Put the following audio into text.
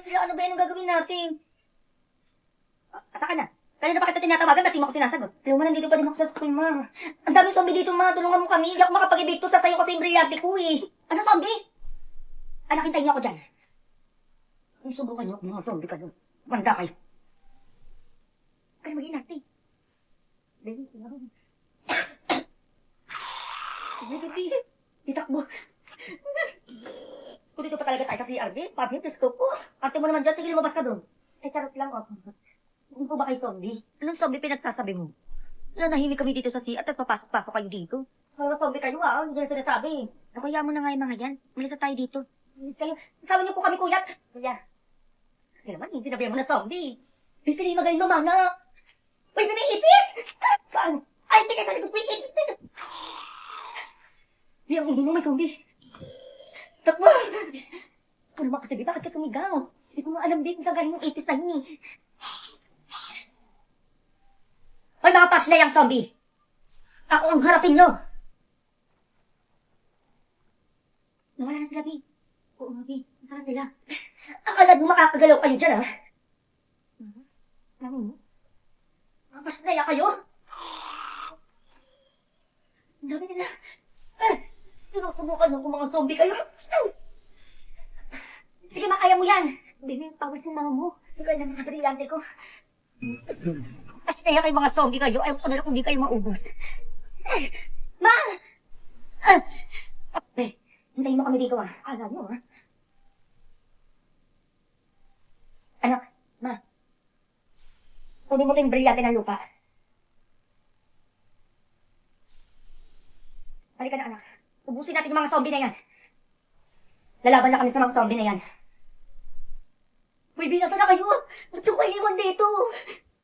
sila. Ano ba yan ang gagawin natin? Asa ka na? Kanina pa kita tinatawagan, dati mo ako sinasagot. Pero ma, nandito pa din ako sa school, ma. Ang daming zombie dito, ma. Tulungan mo kami. Hindi ako makapag-ibigto sa sayo kasi yung brilyante ko, eh. Ano zombie? Anak, hintayin niyo ako dyan. Susubukan niyo mga zombie kayo. Manda kayo. Kaya maging natin. Baby, baby, itakbo. Kung dito pa talaga tayo sa CRV, pabit, Diyos ko po. Arte mo naman dyan, sige lumabas ka doon. Ay, charot lang, oh. Hindi po ba kayo zombie? Anong zombie pinagsasabi mo? Nahimik kami dito sa CR, tapos papasok-pasok kayo dito. Mga zombie kayo, hindi na sinasabi. Nakuya mo na nga yung mga yan. Umalis na tayo dito. Umalis kayo. Sabi niyo po kami, kuya. Kuya. Kasi naman, sinabihan mo na zombie. Bisa niyo magaling mamana. Uy, may ipis! Saan? Ay, pinasa likod ko yung ipis din. Di, ang hindi mo may zombie. Takbo! Ano ba kasi, bakit ka sumigaw? Hindi ko nga alam din kung saan galing yung ipis na yun, eh. Hoy, mga pash na yung zombie! Ako ang harapin nyo! Nawala na sila, B. Oo nga, B. Nasaan sila? Akala mo makakagalaw kayo dyan, ha? Ano mo? Mga pash na kayo? Ang dami nila. Sinusubukan ng mga zombie kayo. Sige, makaya mo yan. Baby, pawis ng mga mo. Ikaw na mga brilyante ko. Pash na kayo mga zombie kayo. Ayaw ko na lang kung di kayo maubos. Ma! Hintayin mo kami dito, ha? Alam mo, ha? Anak, ma. Kunin mo ito yung brilyante ng lupa. Halika na, anak. Ubusin natin yung mga zombie na yan. Lalaban na kami sa mga zombie na yan. Uy, binasa na kayo! Ba't yung kayo iwan dito?